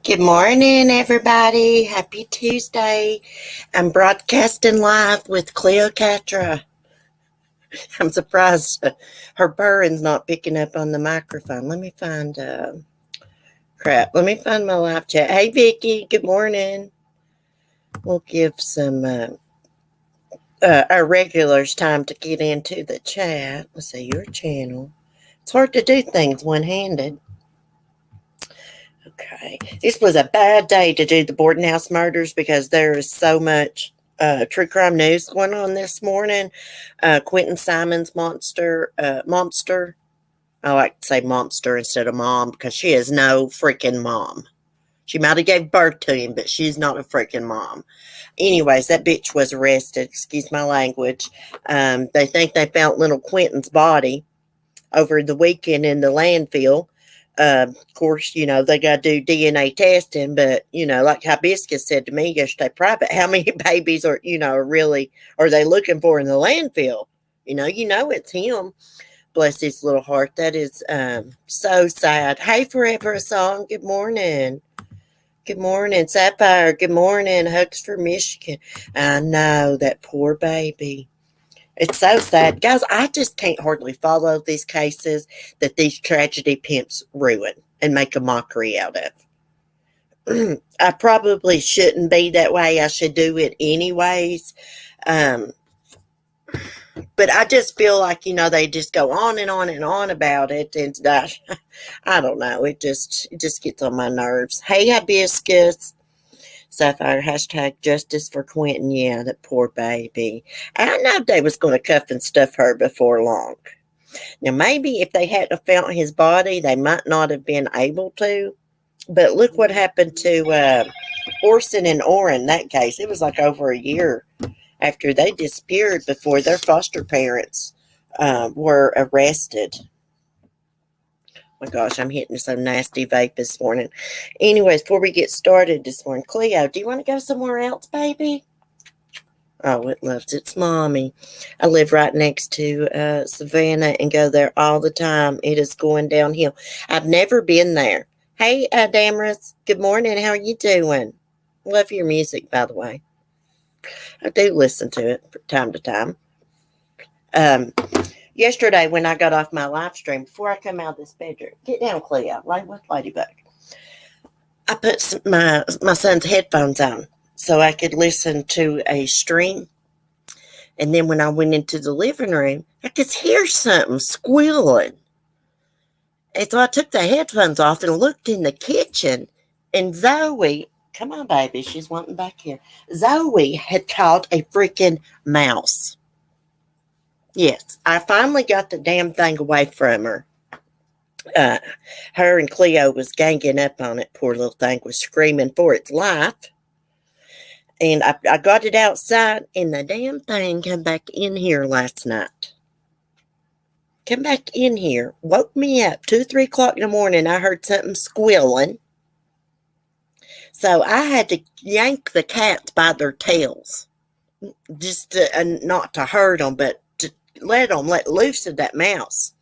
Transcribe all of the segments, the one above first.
Good morning, everybody. Happy Tuesday. I'm broadcasting live with Cleopatra. I'm surprised her purring's not picking up on the microphone. Let me find, Let me find my live chat. Hey, Vicky. Good morning. We'll give our regulars time to get into the chat. Let's see, your channel. It's hard to do things one-handed. Okay. This was a bad day to do the boarding house murders because there is so much true crime news going on this morning. Quentin Simon's monster. I like to say monster instead of mom because she is no freaking mom. She might have gave birth to him, but she's not a freaking mom. Anyways, that bitch was arrested. Excuse my language. They think they found little Quentin's body over the weekend in the landfill. Of course, they got to do DNA testing, but, like Hibiscus said to me yesterday, private, how many babies are they looking for in the landfill? It's him. Bless his little heart. That is so sad. Hey, Forever a Song. Good morning. Good morning, Sapphire. Good morning. Hugs for Michigan. I know, that poor baby. It's so sad. Guys, I just can't hardly follow these cases that these tragedy pimps ruin and make a mockery out of. I probably shouldn't be that way. I should do it anyways. Um, but I just feel like, they just go on and on and on about it. And I don't know. It just gets on my nerves. Hey, Hibiscus. Sapphire, hashtag justice for Quentin. Yeah, that poor baby. I know they was going to cuff and stuff her before long. Now, maybe if they hadn't found his body, they might not have been able to. But look what happened to Orson and Orrin, that case. It was like over a year after they disappeared before their foster parents were arrested. My gosh, I'm hitting some nasty vape this morning. Anyways, before we get started this morning, Cleo, do you want to go somewhere else, baby? Oh, it loves its mommy. I live right next to Savannah and go there all the time. It is going downhill. I've never been there. Hey, Damaris, good morning. How are you doing? Love your music, by the way. I do listen to it from time to time. Yesterday, when I got off my live stream, before I come out of this bedroom, get down, Cleo, lay with Ladybug. I put my son's headphones on so I could listen to a stream. And then when I went into the living room, I could hear something squealing. And so I took the headphones off and looked in the kitchen. And Zoe, come on, baby, she's wanting back here. Zoe had caught a freaking mouse. Yes, I finally got the damn thing away from her. Her and Cleo was ganging up on it. Poor little thing was screaming for its life. And I got it outside, and the damn thing came back in here last night. Come back in here, woke me up 2, 3 o'clock in the morning. I heard something squealing. So I had to yank the cats by their tails. Just not to hurt them, but to let loose of that mouse.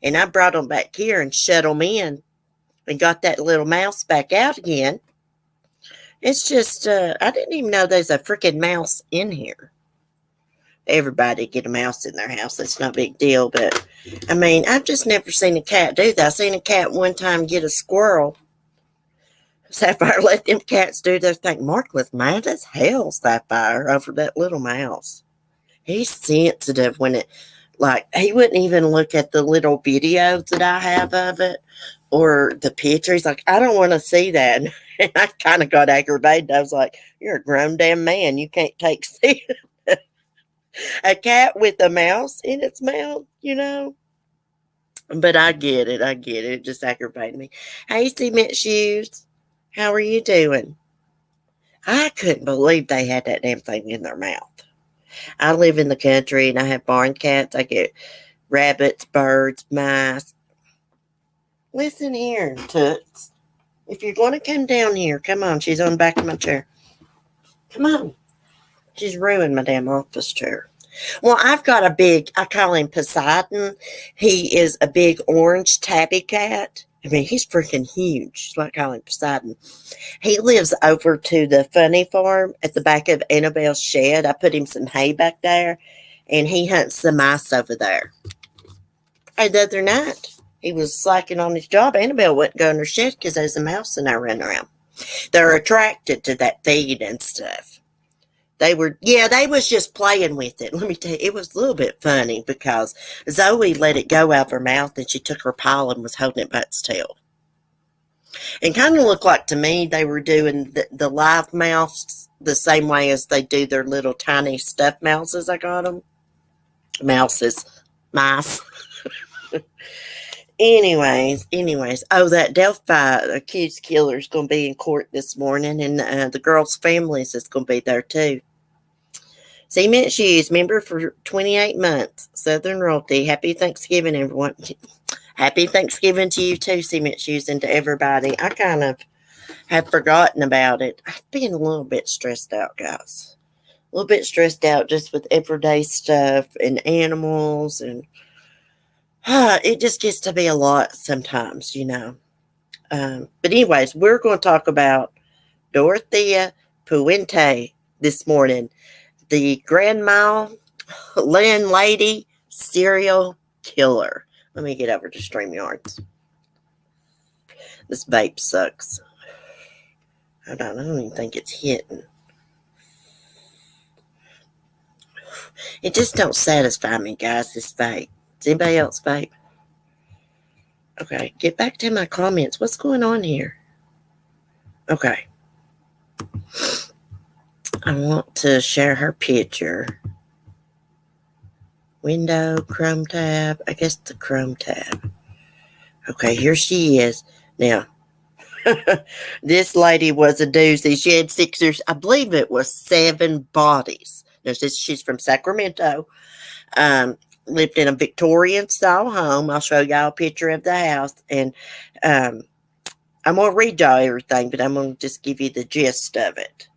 And I brought them back here and shut them in and got that little mouse back out again. It's just, I didn't even know there's a freaking mouse in here. Everybody get a mouse in their house. That's no big deal. But, I mean, I've just never seen a cat do that. I seen a cat one time get a squirrel. Sapphire let them cats do their thing. Mark was mad as hell, Sapphire, over that little mouse. He's sensitive when it, like, he wouldn't even look at the little videos that I have of it or the picture. He's like, I don't want to see that. And I kind of got aggravated. I was like, you're a grown damn man. You can't take seeing a cat with a mouse in its mouth, But I get it. It just aggravated me. Hey, Cement Shoes. How are you doing? I couldn't believe they had that damn thing in their mouth. I live in the country and I have barn cats. I get rabbits, birds, mice. Listen here, Toots. If you're going to come down here, come on. She's on the back of my chair. Come on. She's ruined my damn office chair. Well, I've got I call him Poseidon. He is a big orange tabby cat. I mean, he's freaking huge. That's why I call him Poseidon. He lives over to the funny farm at the back of Annabelle's shed. I put him some hay back there, and he hunts the mice over there. And the other night, he was slacking on his job. Annabelle wouldn't go in her shed because there's a mouse in there running around. They're attracted to that feed and stuff. They was just playing with it. Let me tell you, it was a little bit funny because Zoe let it go out of her mouth and she took her paw and was holding it by its tail. And kind of looked like to me they were doing the live mouse the same way as they do their little tiny stuffed mouses. I got them. Mice. Anyways. Oh, that Delphi accused killer is going to be in court this morning, and the girl's families is going to be there too. Cement Shoes, member for 28 months. Southern Royalty. Happy Thanksgiving, everyone. Happy Thanksgiving to you too, Cement Shoes, and to everybody. I kind of have forgotten about it. I've been a little bit stressed out, guys. A little bit stressed out just with everyday stuff and animals, and it just gets to be a lot sometimes, you know. But anyways, we're going to talk about Dorothea Puente this morning. The grandma, landlady, serial killer. Let me get over to StreamYards. This vape sucks. Hold on, I don't even think it's hitting. It just don't satisfy me, guys, this vape. Does anybody else vape? Okay, get back to my comments. What's going on here? Okay. I want to share her picture. Window, Chrome tab. I guess the Chrome tab. Okay, here she is. Now, this lady was a doozy. She had I believe it was 7 bodies. Now, she's from Sacramento. Lived in a Victorian-style home. I'll show y'all a picture of the house. And I'm going to read y'all everything, but I'm going to just give you the gist of it.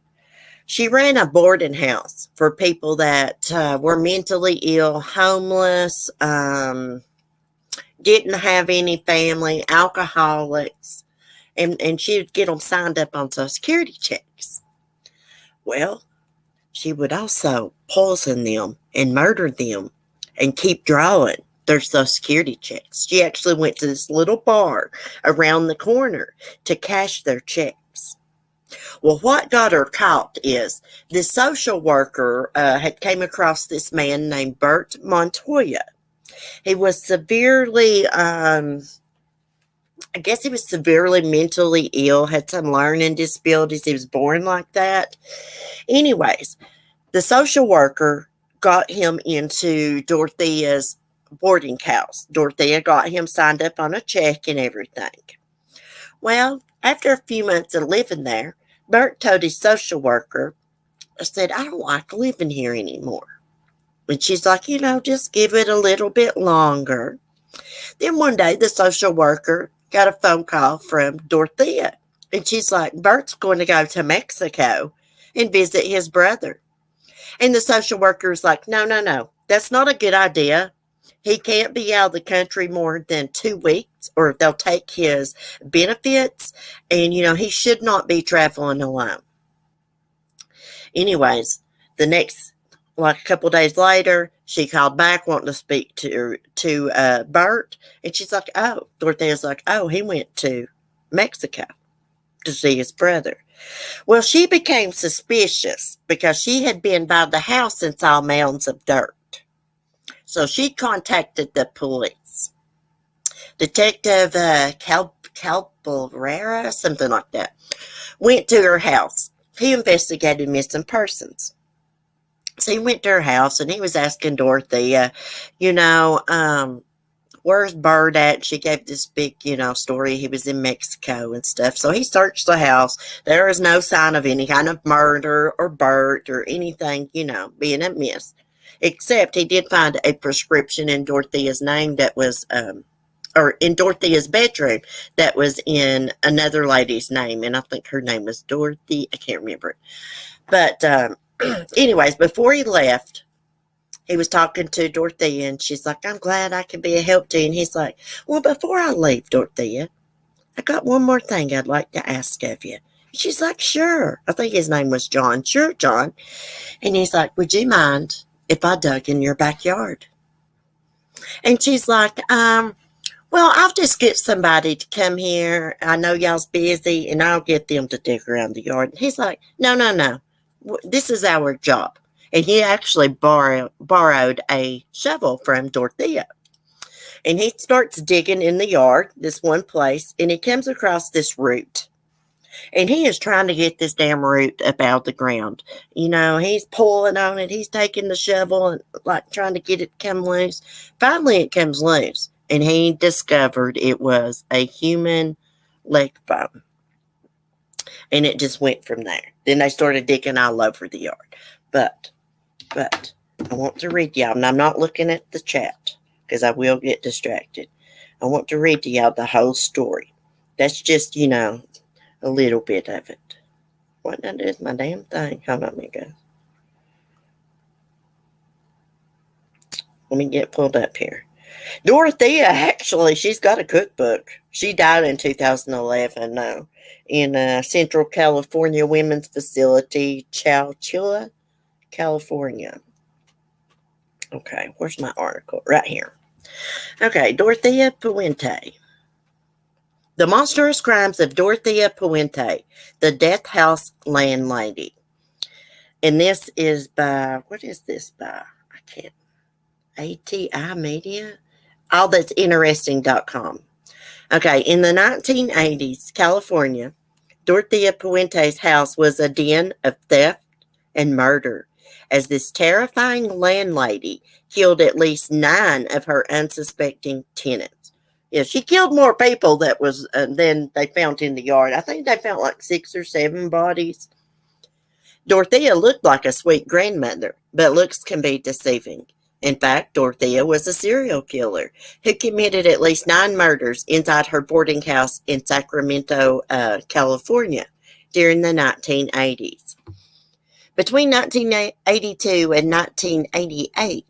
She ran a boarding house for people that were mentally ill, homeless, didn't have any family, alcoholics, and she would get them signed up on Social Security checks. Well, she would also poison them and murder them and keep drawing their Social Security checks. She actually went to this little bar around the corner to cash their checks. Well, what got her caught is the social worker had came across this man named Bert Montoya. He was severely, I guess he was severely mentally ill, had some learning disabilities. He was born like that. Anyways, the social worker got him into Dorothea's boarding house. Dorothea got him signed up on a check and everything. Well, after a few months of living there, Bert told his social worker, said, I don't like living here anymore. And she's like, just give it a little bit longer. Then one day, the social worker got a phone call from Dorothea. And she's like, Bert's going to go to Mexico and visit his brother. And the social worker is like, no, that's not a good idea. He can't be out of the country more than 2 weeks, or they'll take his benefits, and, he should not be traveling alone. Anyways, a couple days later, she called back wanting to speak to Bert, and she's like, Dorothea's like, he went to Mexico to see his brother. Well, she became suspicious because she had been by the house and saw mounds of dirt. So she contacted the police. Detective Calparera, something like that, went to her house. He investigated missing persons. So he went to her house and he was asking Dorothea, where's Bert at? She gave this big, story. He was in Mexico and stuff. So he searched the house. There was no sign of any kind of murder or Bert or anything, being amiss. Except he did find a prescription in Dorothea's name that was, or in Dorothea's bedroom that was in another lady's name. And I think her name was Dorothy. I can't remember it. But anyways, before he left, he was talking to Dorothea and she's like, I'm glad I can be a help to you. And he's like, well, before I leave, Dorothea, I got one more thing I'd like to ask of you. She's like, sure. I think his name was John. Sure, John. And he's like, would you mind if I dug in your backyard? And she's like, well, I'll just get somebody to come here. I know y'all's busy, and I'll get them to dig around the yard. And he's like, no, no, no. This is our job. And he actually borrowed a shovel from Dorothea. And he starts digging in the yard, this one place, and he comes across this root. And he is trying to get this damn root up out of the ground. You know, he's pulling on it. He's taking the shovel and like trying to get it to come loose. Finally, it comes loose. And he discovered it was a human leg bone. And it just went from there. Then they started digging all over the yard. But, I want to read y'all, and I'm not looking at the chat because I will get distracted. I want to read to y'all the whole story. That's just, you know, a little bit of it. What did I do with my damn thing? Hold on, let me go. Let me get pulled up here. Dorothea, actually, she's got a cookbook. She died in 2011, no, in Central California Women's Facility, Chowchilla, California. Okay, where's my article? Right here. Okay, Dorothea Puente. The Monstrous Crimes of Dorothea Puente, the Death House Landlady. And this is by, what is this by? I can't. ATI Media? allthat'sinteresting.com. Okay, in the 1980s, California, Dorothea Puente's house was a den of theft and murder, as this terrifying landlady killed at least 9 of her unsuspecting tenants. Yeah, she killed more people than they found in the yard. I think they found like 6 or 7 bodies. Dorothea looked like a sweet grandmother, but looks can be deceiving. In fact, Dorothea was a serial killer who committed at least 9 murders inside her boarding house in Sacramento, California during the 1980s. Between 1982 and 1988,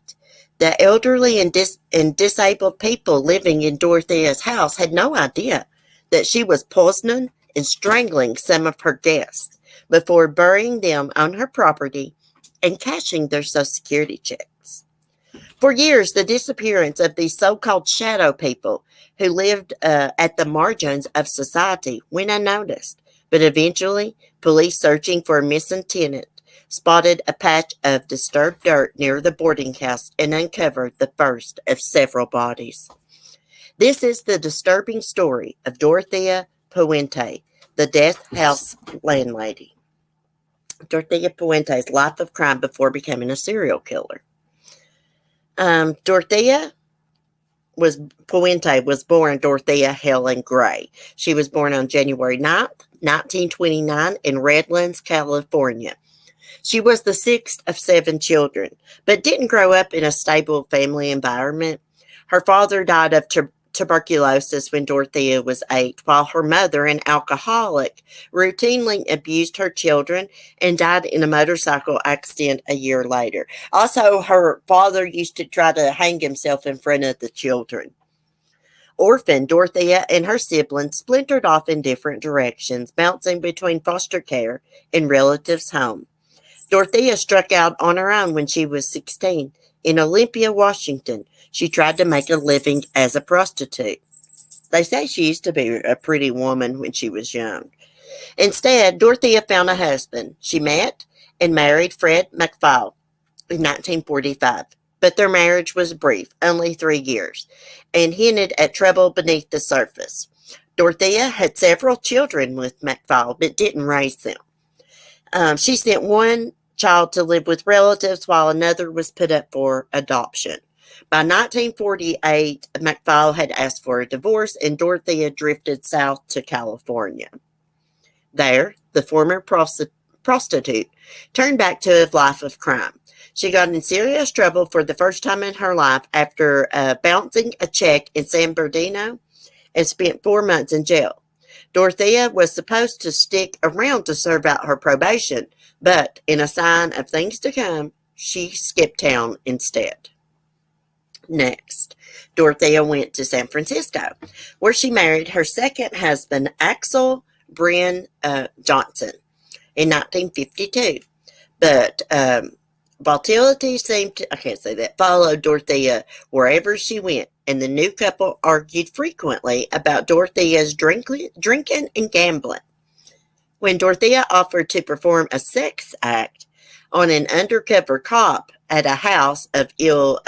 the elderly and disabled people living in Dorothea's house had no idea that she was poisoning and strangling some of her guests before burying them on her property and cashing their Social Security checks. For years, the disappearance of these so-called shadow people who lived at the margins of society went unnoticed, but eventually, police searching for a missing tenant spotted a patch of disturbed dirt near the boarding house and uncovered the first of several bodies. This is the disturbing story of Dorothea Puente, the Death House Landlady. Dorothea Puente's life of crime before becoming a serial killer. Dorothea Puente was born Dorothea Helen Gray. She was born on January 9th, 1929 in Redlands, California. She was the 6th of 7 children, but didn't grow up in a stable family environment. Her father died of tuberculosis when Dorothea was 8, while her mother, an alcoholic, routinely abused her children and died in a motorcycle accident a year later. Also, her father used to try to hang himself in front of the children. Orphaned, Dorothea and her siblings splintered off in different directions, bouncing between foster care and relatives' home. Dorothea struck out on her own when she was 16. In Olympia, Washington, she tried to make a living as a prostitute. They say she used to be a pretty woman when she was young. Instead, Dorothea found a husband. She met and married Fred McFall in 1945, but their marriage was brief, only 3 years, and hinted at trouble beneath the surface. Dorothea had several children with McFall, but didn't raise them. She sent one child to live with relatives while another was put up for adoption. By 1948, McFall had asked for a divorce and Dorothea drifted south to California. There, the former prostitute turned back to a life of crime. She got in serious trouble for the first time in her life after bouncing a check in San Bernardino and spent 4 months in jail. Dorothea was supposed to stick around to serve out her probation, but in a sign of things to come, she skipped town instead. Next, Dorothea went to San Francisco, where she married her second husband, Axel Bryn Johnson, in 1952. But volatility seemed to, I can't say that, followed Dorothea wherever she went, and the new couple argued frequently about Dorothea's drinking and gambling. When Dorothea offered to perform a sex act on an undercover cop at a house of ill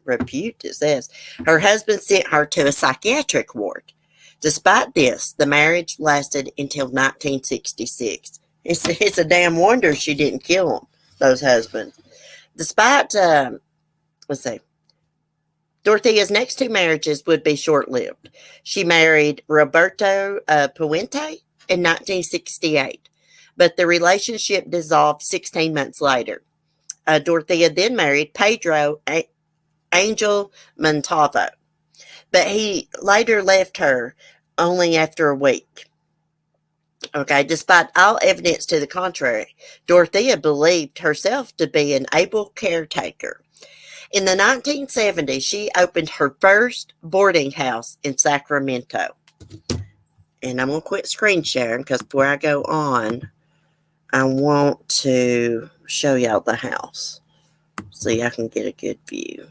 repute, it says, her husband sent her to a psychiatric ward. Despite this, the marriage lasted until 1966. It's a damn wonder she didn't kill them, those husbands. Despite, let's see, Dorothea's next two marriages would be short-lived. She married Roberto Puente in 1968, but the relationship dissolved 16 months later. Dorothea then married Pedro Angel Montalvo, but he later left her only after a week. Okay, despite all evidence to the contrary, Dorothea believed herself to be an able caretaker. In the 1970s, she opened her first boarding house in Sacramento. And I'm going to quit screen sharing because before I go on, I want to show y'all the house. See, I can get a good view.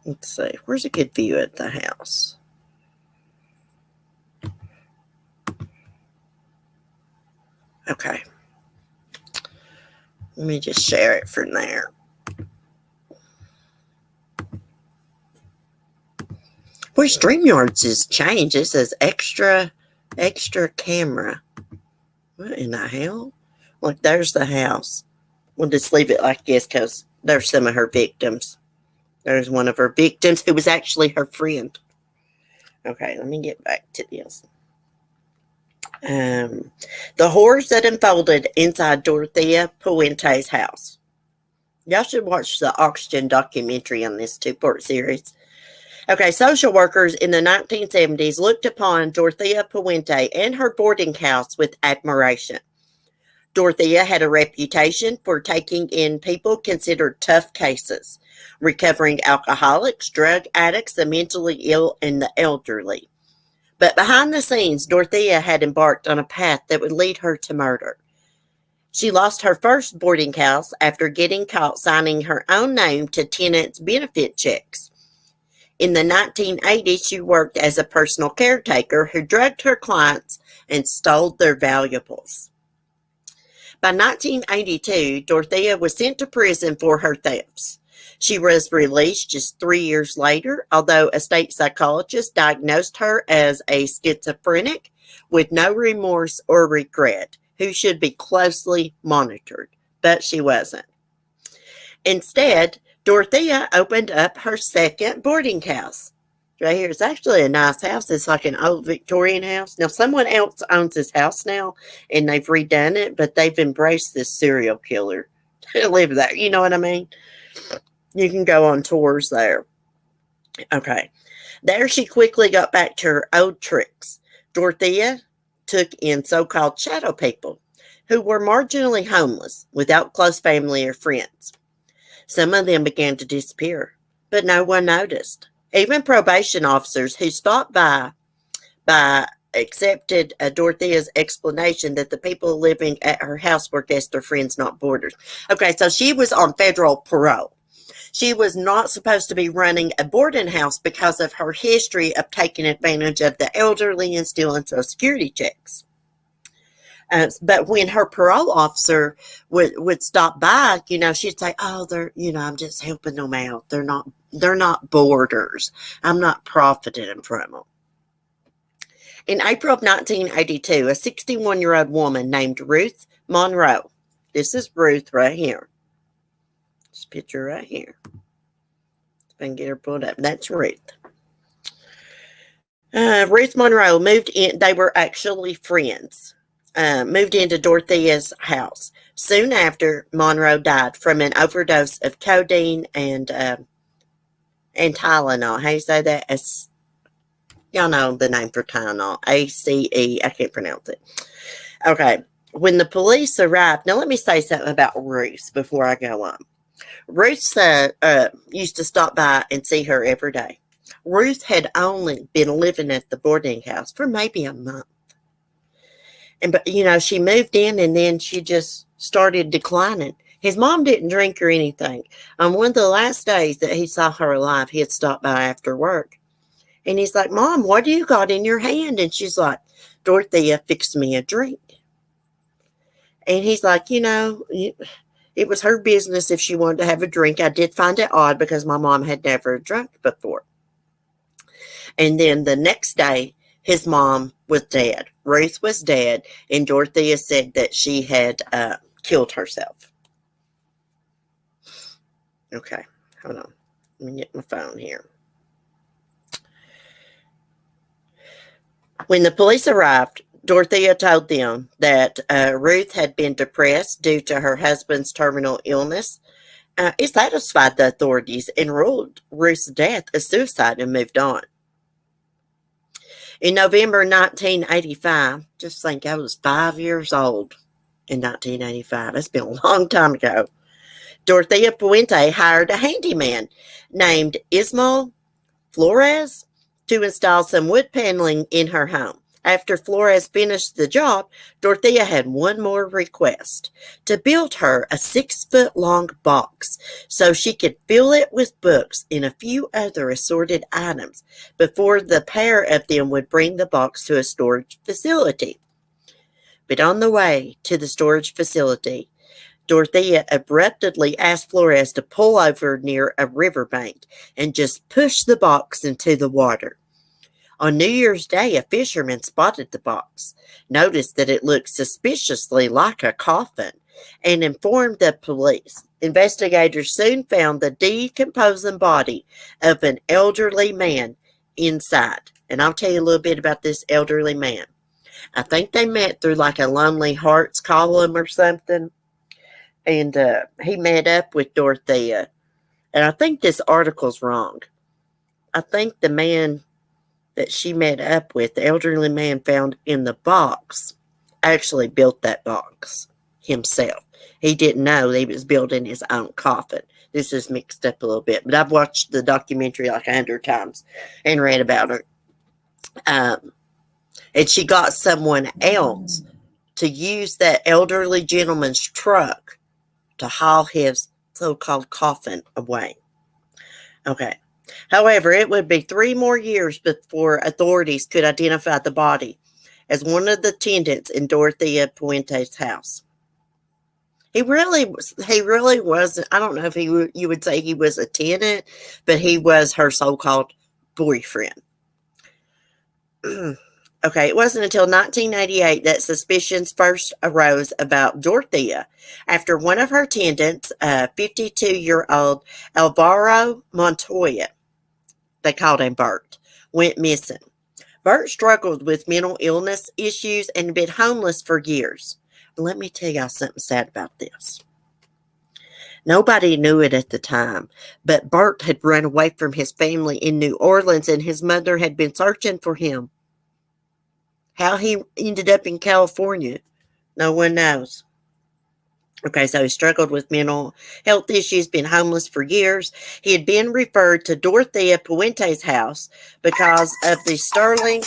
Let's see, where's a good view at the house? Okay. Let me just share it from there. Where StreamYards has changed, it says extra camera. What in the hell? Look, there's the house. We'll just leave it like this because there's some of her victims. There's one of her victims who was actually her friend. Okay, let me get back to this. The horrors that unfolded inside Dorothea Puente's house. Y'all should watch the Oxygen documentary on this 2-part series. Okay, social workers in the 1970s looked upon Dorothea Puente and her boarding house with admiration. Dorothea had a reputation for taking in people considered tough cases, recovering alcoholics, drug addicts, the mentally ill, and the elderly. But behind the scenes, Dorothea had embarked on a path that would lead her to murder. She lost her first boarding house after getting caught signing her own name to tenants' benefit checks. In the 1980s, she worked as a personal caretaker who drugged her clients and stole their valuables. By 1982, Dorothea was sent to prison for her thefts. She was released just 3 years later, although a state psychologist diagnosed her as a schizophrenic with no remorse or regret, who should be closely monitored, but she wasn't. Instead, Dorothea opened up her second boarding house. Right here, it's actually a nice house. It's like an old Victorian house. Now, someone else owns this house now, and they've redone it, but they've embraced this serial killer to live there. You know what I mean? You can go on tours there. Okay. There she quickly got back to her old tricks. Dorothea took in so-called shadow people who were marginally homeless without close family or friends. Some of them began to disappear, but no one noticed. Even probation officers who stopped by accepted Dorothea's explanation that the people living at her house were guests or friends, not boarders. Okay, so she was on federal parole. She was not supposed to be running a boarding house because of her history of taking advantage of the elderly and stealing Social Security checks. But when her parole officer would stop by, she'd say, "Oh, I'm just helping them out. They're not boarders. I'm not profiting from them." In April of 1982, a 61-year-old woman named Ruth Monroe. This is Ruth right here. This picture right here. If I can get her pulled up. That's Ruth. Ruth Monroe moved in. They were actually friends. Moved into Dorothea's house. Soon after, Monroe died from an overdose of codeine and Tylenol. How do you say that? Y'all know the name for Tylenol. ACE. I can't pronounce it. Okay. When the police arrived, now let me say something about Ruth before I go on. Ruth used to stop by and see her every day. Ruth had only been living at the boarding house for maybe a month. But she moved in and then she just started declining. His mom didn't drink or anything. On one of the last days that he saw her alive, he had stopped by after work. And he's like, Mom, what do you got in your hand? And she's like, Dorothea fixed me a drink. And he's like, it was her business if she wanted to have a drink. I did find it odd because my mom had never drunk before. And then the next day, his mom was dead. Ruth was dead, and Dorothea said that she had killed herself. Okay, hold on. Let me get my phone here. When the police arrived, Dorothea told them that Ruth had been depressed due to her husband's terminal illness. It satisfied the authorities and ruled Ruth's death a suicide and moved on. In November 1985, just think I was 5 years old in 1985. That's been a long time ago. Dorothea Puente hired a handyman named Ismael Flores to install some wood paneling in her home. After Flores finished the job, Dorothea had one more request: to build her a 6-foot-long box so she could fill it with books and a few other assorted items before the pair of them would bring the box to a storage facility. But on the way to the storage facility, Dorothea abruptly asked Flores to pull over near a riverbank and just push the box into the water. On New Year's Day, a fisherman spotted the box, noticed that it looked suspiciously like a coffin, and informed the police. Investigators soon found the decomposing body of an elderly man inside. And I'll tell you a little bit about this elderly man. I think they met through like a Lonely Hearts column or something. And he met up with Dorothea. And I think this article's wrong. I think the man that she met up with, the elderly man found in the box, actually built that box himself. He didn't know he was building his own coffin. This is mixed up a little bit, but I've watched the documentary like 100 times and read about her. And she got someone else to use that elderly gentleman's truck to haul his so-called coffin away. Okay. However, it would be 3 more years before authorities could identify the body as one of the tenants in Dorothea Puente's house. He really wasn't. I don't know if you would say he was a tenant, but he was her so-called boyfriend. Okay, it wasn't until 1988 that suspicions first arose about Dorothea after one of her tenants, 52-year-old Alvaro Montoya, they called him Bert, went missing. Bert struggled with mental illness issues and had been homeless for years. Let me tell y'all something sad about this. Nobody knew it at the time, but Bert had run away from his family in New Orleans and his mother had been searching for him. How he ended up in California, no one knows. Okay, so he struggled with mental health issues, been homeless for years. He had been referred to Dorothea Puente's house because of the sterling,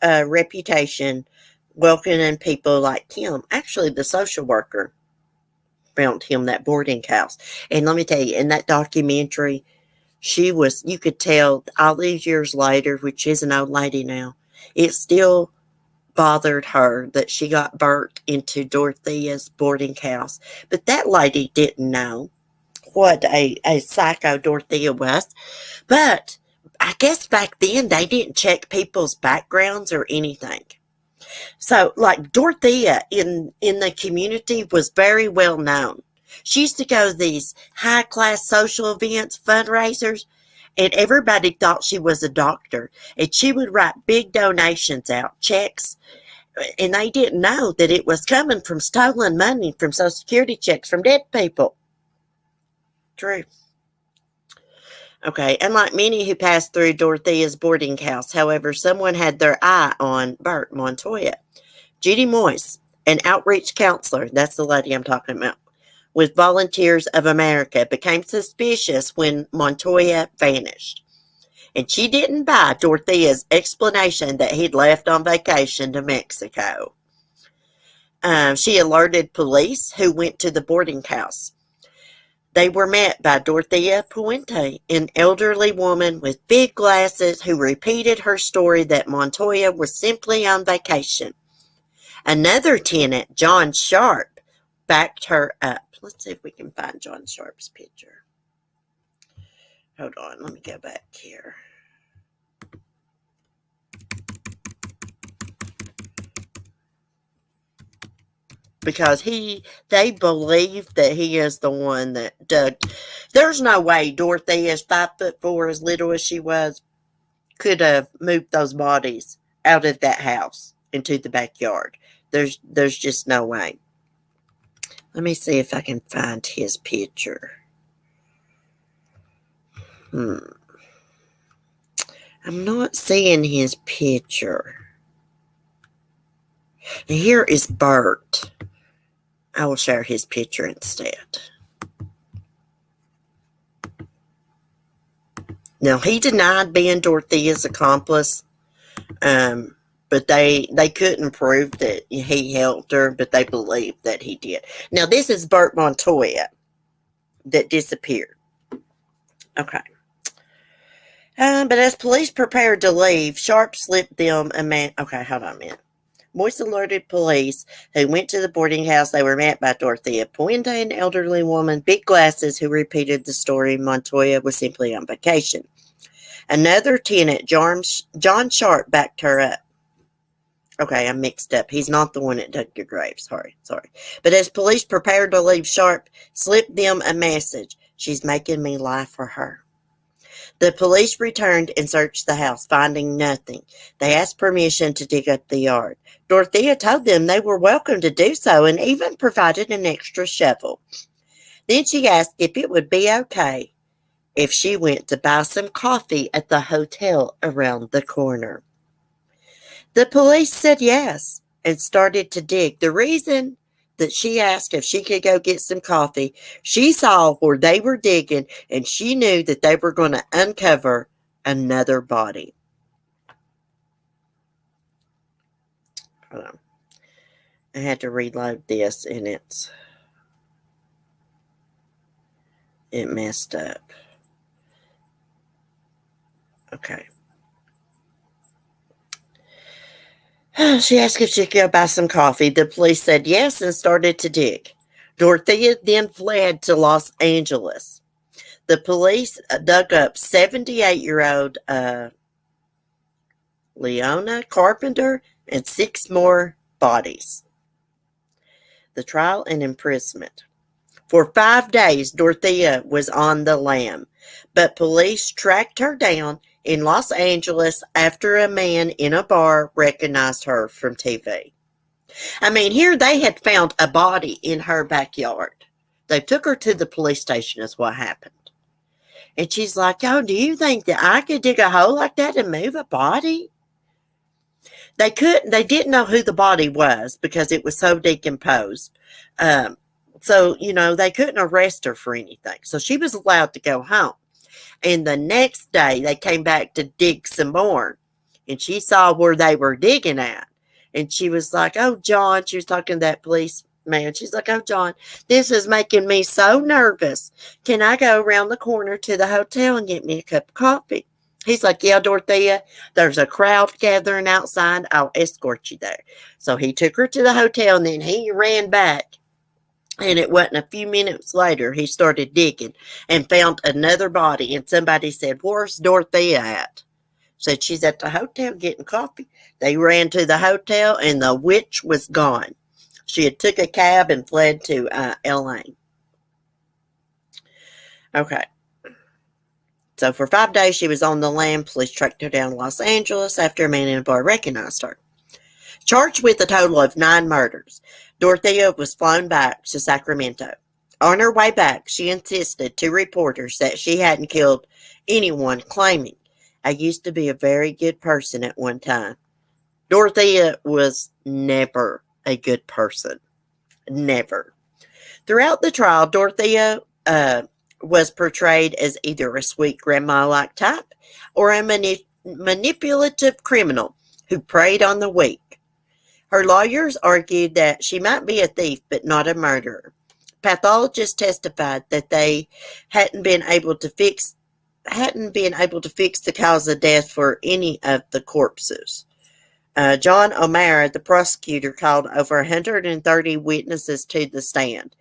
reputation welcoming people like him. Actually, the social worker found him that boarding house. And let me tell you, in that documentary, you could tell all these years later, which is an old lady now, it still bothered her that she got Bert into Dorothea's boarding house. But that lady didn't know what a psycho Dorothea was. But I guess back then they didn't check people's backgrounds or anything. So like Dorothea in the community was very well known. She used to go to these high-class social events, fundraisers, and everybody thought she was a doctor. And she would write big donations out, checks, and they didn't know that it was coming from stolen money, from Social Security checks, from dead people. True. Okay, unlike many who passed through Dorothea's boarding house, however, someone had their eye on Bert Montoya. Judy Moyes, An outreach counselor, that's the lady I'm talking about, with Volunteers of America, became suspicious when Montoya vanished. And she didn't buy Dorothea's explanation that he'd left on vacation to Mexico. She alerted police, who went to the boarding house. They were met by Dorothea Puente, an elderly woman with big glasses who repeated her story that Montoya was simply on vacation. Another tenant, John Sharp, backed her up. Let's see if we can find John Sharp's picture. Hold on, let me go back here. Because they believe that he is the one that dug. There's no way Dorothea is 5'4", as little as she was, could have moved those bodies out of that house into the backyard. There's just no way. Let me see if I can find his picture. I'm not seeing his picture. And here is Bert. I will share his picture instead. Now, he denied being Dorothea's accomplice, but they couldn't prove that he helped her, but they believed that he did. Now, this is Bert Montoya that disappeared. Okay. But as police prepared to leave, Sharp slipped them a man. Okay, hold on a minute. Moise alerted police, who went to the boarding house. They were met by Dorothea Puente, an elderly woman, big glasses, who repeated the story Montoya was simply on vacation. Another tenant, John Sharp, backed her up. Okay, I'm mixed up. He's not the one that dug your grave. Sorry. But as police prepared to leave, Sharp slipped them a message. She's making me lie for her. The police returned and searched the house, finding nothing. They asked permission to dig up the yard. Dorothea told them they were welcome to do so and even provided an extra shovel. Then she asked if it would be okay if she went to buy some coffee at the hotel around the corner. The police said yes and started to dig. The reason that she asked if she could go get some coffee, she saw where they were digging, and she knew that they were going to uncover another body. Hold on. I had to reload this, and it messed up. Okay. She asked if she could go buy some coffee. The police said yes and started to dig. Dorothea then fled to Los Angeles. The police dug up 78-year-old Leona Carpenter and 6 more bodies. The trial and imprisonment. For 5 days, Dorothea was on the lam, but police tracked her down in Los Angeles after a man in a bar recognized her from TV. I mean, here they had found a body in her backyard. They took her to the police station is what happened. And she's like, oh, do you think that I could dig a hole like that and move a body? They didn't know who the body was because it was so decomposed. So, they couldn't arrest her for anything. So she was allowed to go home. And the next day, they came back to dig some more. And she saw where they were digging at. And she was like, oh, John. She was talking to that policeman. She's like, oh, John, this is making me so nervous. Can I go around the corner to the hotel and get me a cup of coffee? He's like, yeah, Dorothea, there's a crowd gathering outside. I'll escort you there. So he took her to the hotel, and then he ran back. And it wasn't a few minutes later, he started digging and found another body. And somebody said, where's Dorothea at? Said, she's at the hotel getting coffee. They ran to the hotel, and the witch was gone. She had took a cab and fled to L.A. Okay. So for 5 days, she was on the lam. Police tracked her down to Los Angeles after a man in a bar recognized her. Charged with a total of 9 murders, Dorothea was flown back to Sacramento. On her way back, she insisted to reporters that she hadn't killed anyone, claiming, I used to be a very good person at one time. Dorothea was never a good person. Never. Throughout the trial, Dorothea was portrayed as either a sweet grandma-like type or a manipulative criminal who preyed on the weak. Her lawyers argued that she might be a thief but not a murderer. Pathologists testified that they hadn't been able to fix the cause of death for any of the corpses. John O'Mara, the prosecutor, called over 130 witnesses to the stand.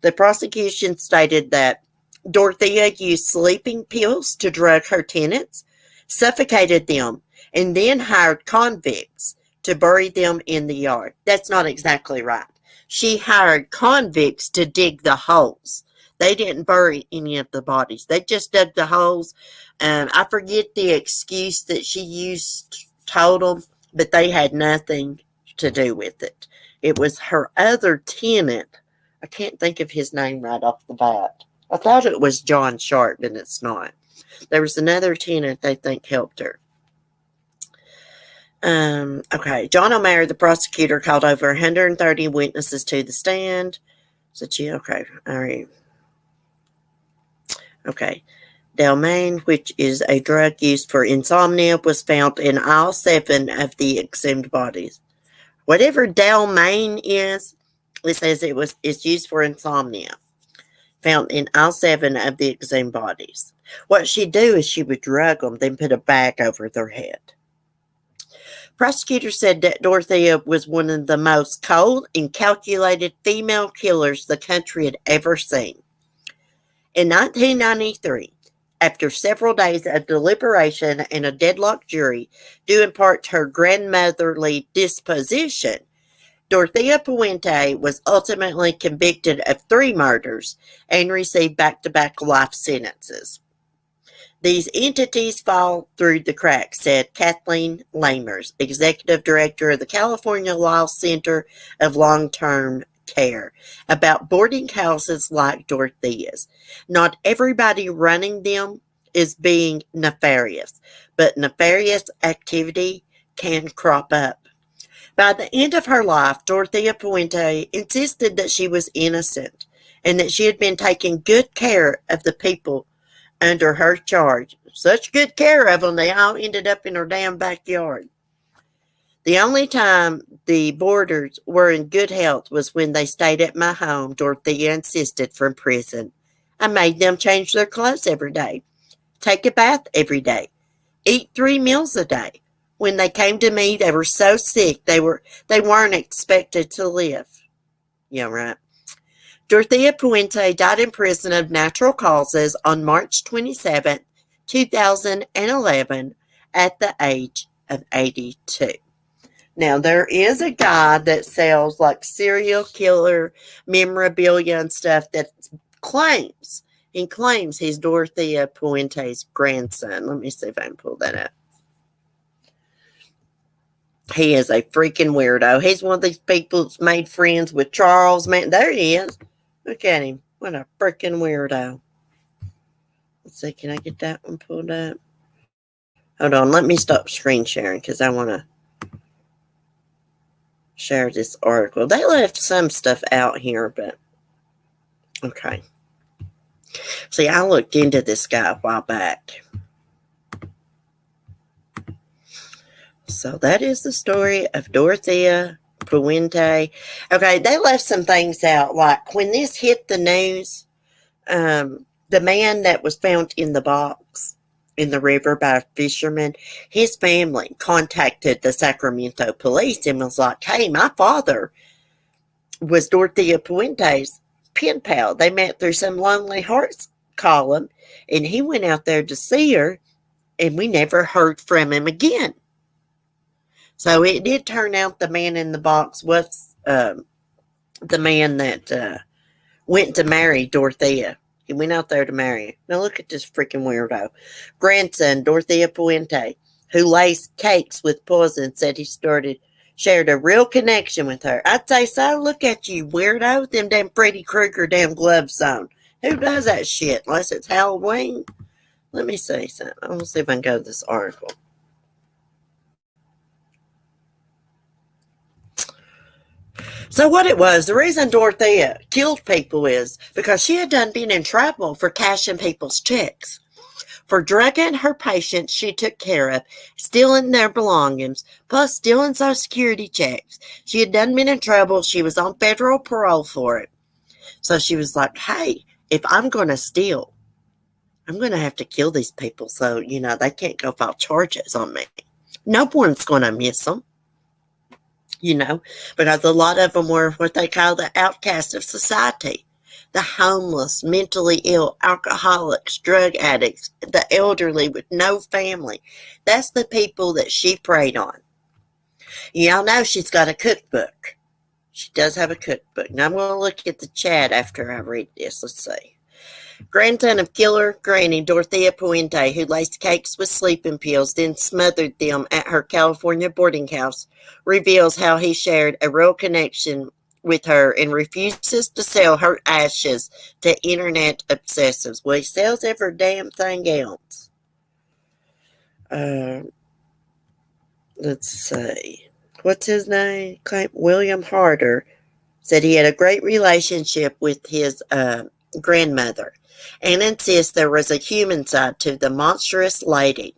The prosecution stated that Dorothea used sleeping pills to drug her tenants, suffocated them, and then hired convicts to bury them in the yard. That's not exactly right. She hired convicts to dig the holes. They didn't bury any of the bodies. They just dug the holes. I forget the excuse that she used, told them, but they had nothing to do with it. It was her other tenant. I can't think of his name right off the bat. I thought it was John Sharp, and it's not. There was another tenant they think helped her. Okay. John O'Mara, the prosecutor, called over 130 witnesses to the stand. Okay. All right. Okay. Dalmane, which is a drug used for insomnia, was found in all 7 of the exhumed bodies. Whatever Dalmane is, it says it's used for insomnia. Found in all 7 of the exhumed bodies. What she'd do is she would drug them, then put a bag over their head. Prosecutors said that Dorothea was one of the most cold and calculated female killers the country had ever seen. In 1993, after several days of deliberation and a deadlocked jury, due in part to her grandmotherly disposition, Dorothea Puente was ultimately convicted of 3 murders and received back-to-back life sentences. These entities fall through the cracks, said Kathleen Lamers, executive director of the California Law Center of Long-Term Care, about boarding houses like Dorothea's. Not everybody running them is being nefarious, but nefarious activity can crop up. By the end of her life, Dorothea Puente insisted that she was innocent and that she had been taking good care of the people under her charge. Such good care of them, they all ended up in her damn backyard. The only time the boarders were in good health was when they stayed at my home, Dorothea insisted, from prison. I made them change their clothes every day, take a bath every day, eat 3 meals a day. When they came to me, they were so sick they weren't expected to live. Yeah, right. Dorothea Puente died in prison of natural causes on March 27, 2011, at the age of 82. Now, there is a guy that sells like serial killer memorabilia and stuff that claims he's Dorothea Puente's grandson. Let me see if I can pull that up. He is a freaking weirdo. He's one of these people that's made friends with Charles Manson. There he is. Look at him. What a freaking weirdo. Let's see. Can I get that one pulled up? Hold on. Let me stop screen sharing because I want to share this article. They left some stuff out here, but okay. See, I looked into this guy a while back. So that is the story of Dorothea Puente. Okay, they left some things out. Like when this hit the news, the man that was found in the box in the river by a fisherman, his family contacted the Sacramento police and was like, hey, my father was Dorothea Puente's pen pal. They met through some Lonely Hearts column, and he went out there to see her, and we never heard from him again. So it did turn out the man in the box was the man that went to marry Dorothea. He went out there to marry her. Now look at this freaking weirdo. Grandson, Dorothea Puente, who laced cakes with poison, said he shared a real connection with her. I'd say so. Look at you, weirdo. Them damn Freddy Krueger damn gloves on. Who does that shit unless it's Halloween? Let me see something. I want to see if I can go to this article. So what it was, the reason Dorothea killed people is because she had done been in trouble for cashing people's checks. For drugging her patients she took care of, stealing their belongings, plus stealing Social Security checks. She had done been in trouble. She was on federal parole for it. So she was like, hey, if I'm going to steal, I'm going to have to kill these people so, they can't go file charges on me. No one's going to miss them, because a lot of them were what they call the outcasts of society. The homeless, mentally ill, alcoholics, drug addicts, the elderly with no family. That's the people that she preyed on. Y'all know she's got a cookbook. She does have a cookbook. Now I'm going to look at the chat after I read this. Let's see. Grandson of killer granny Dorothea Puente, who laced cakes with sleeping pills, then smothered them at her California boarding house, reveals how he shared a real connection with her and refuses to sell her ashes to internet obsessives. Well, he sells every damn thing else. Let's see. What's his name? William Harder said he had a great relationship with his grandmother and insists there was a human side to the monstrous lady.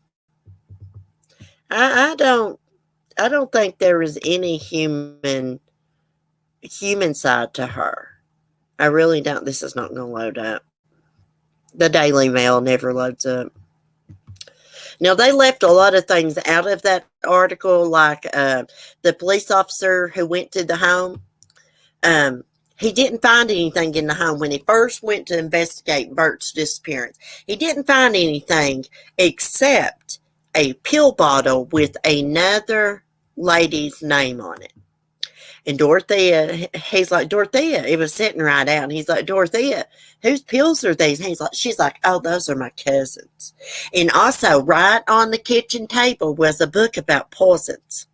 I don't think there is any human side to her. I really don't. This is not going to load up. The Daily Mail never loads up. Now, they left a lot of things out of that article, like the police officer who went to the home. He didn't find anything in the home when he first went to investigate Bert's disappearance. He didn't find anything except a pill bottle with another lady's name on it. And Dorothea, he's like, Dorothea, it was sitting right out. And he's like, Dorothea, whose pills are these? And she's like, oh, those are my cousins. And also, right on the kitchen table was a book about poisons.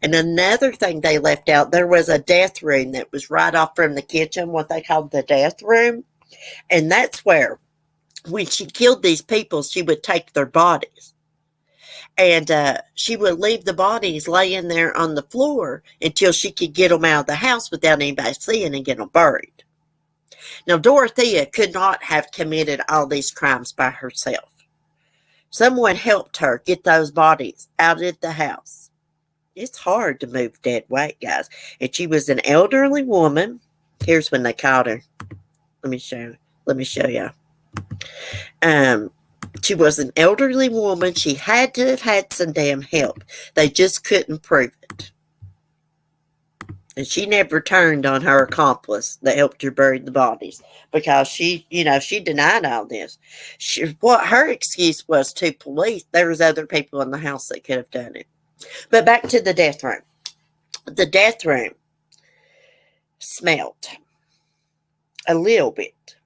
And another thing they left out, there was a death room that was right off from the kitchen, what they called the death room. And that's where, when she killed these people, she would take their bodies. And she would leave the bodies laying there on the floor until she could get them out of the house without anybody seeing and get them buried. Now, Dorothea could not have committed all these crimes by herself. Someone helped her get those bodies out of the house. It's hard to move dead weight, guys. And she was an elderly woman. Here's when they caught her. Let me show you. She was an elderly woman. She had to have had some damn help. They just couldn't prove it. And she never turned on her accomplice that helped her bury the bodies because she denied all this. What her excuse was to police, there was other people in the house that could have done it. But back to the death room. The death room smelled a little bit.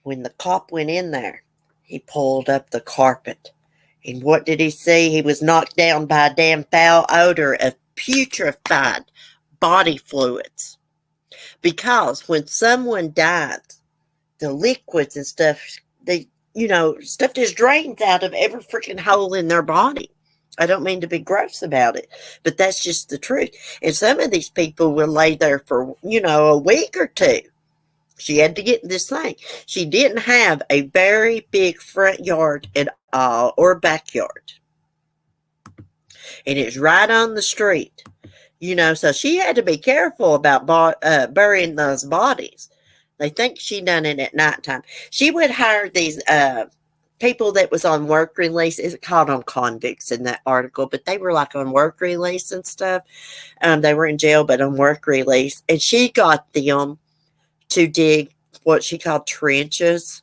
When the cop went in there, he pulled up the carpet. And what did he see? He was knocked down by a damn foul odor of putrefied body fluids. Because when someone dies, the liquids and stuff, stuff just drains out of every freaking hole in their body. I don't mean to be gross about it, but that's just the truth. And some of these people will lay there for, a week or two. She had to get this thing. She didn't have a very big front yard at all or backyard. And it's right on the street. So she had to be careful about burying those bodies. They think she done it at nighttime. She would hire these people that was on work release. It's called on convicts in that article, but they were like on work release and stuff. They were in jail, but on work release. And she got them to dig what she called trenches.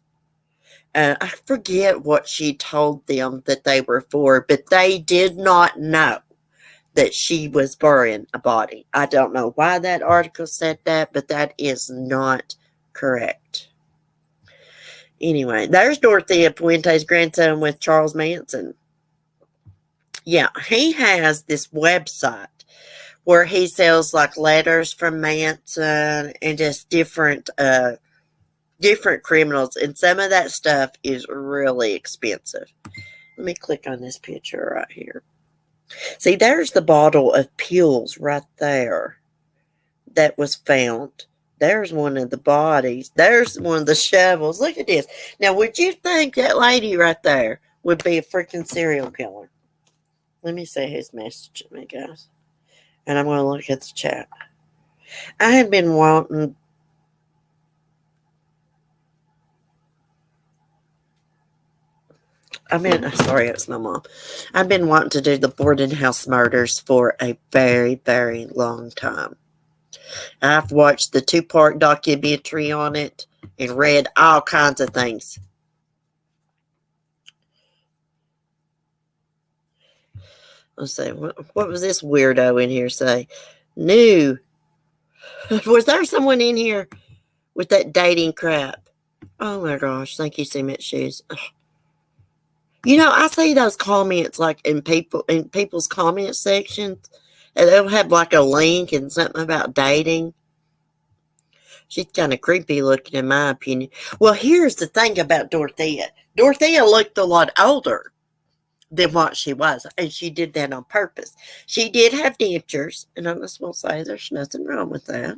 I forget what she told them that they were for, but they did not know that she was burying a body. I don't know why that article said that, but that is not correct. Anyway, there's Dorothea Puente's grandson with Charles Manson. Yeah, he has this website where he sells like letters from Manson and just different criminals, and some of that stuff is really expensive. Let me click on this picture right here. See, there's the bottle of pills right there that was found. There's one of the bodies. There's one of the shovels. Look at this. Now, would you think that lady right there would be a freaking serial killer? Let me see who's messaging me, guys. And I'm going to look at the chat. I had been wanting. Sorry, it was my mom. I've been wanting to do the boarding house murders for a very, very long time. I've watched the 2-part documentary on it and read all kinds of things. Let's see, what was this weirdo in here say? New. Was there someone in here with that dating crap? Oh my gosh, thank you so much, shoes. You know, I see those comments like in people's comment sections, and they'll have like a link and something about dating. She's kind of creepy looking, in my opinion. Well, here's the thing about Dorothea. Dorothea looked a lot older than what she was, and she did that on purpose. She did have dentures, and I just will say there's nothing wrong with that.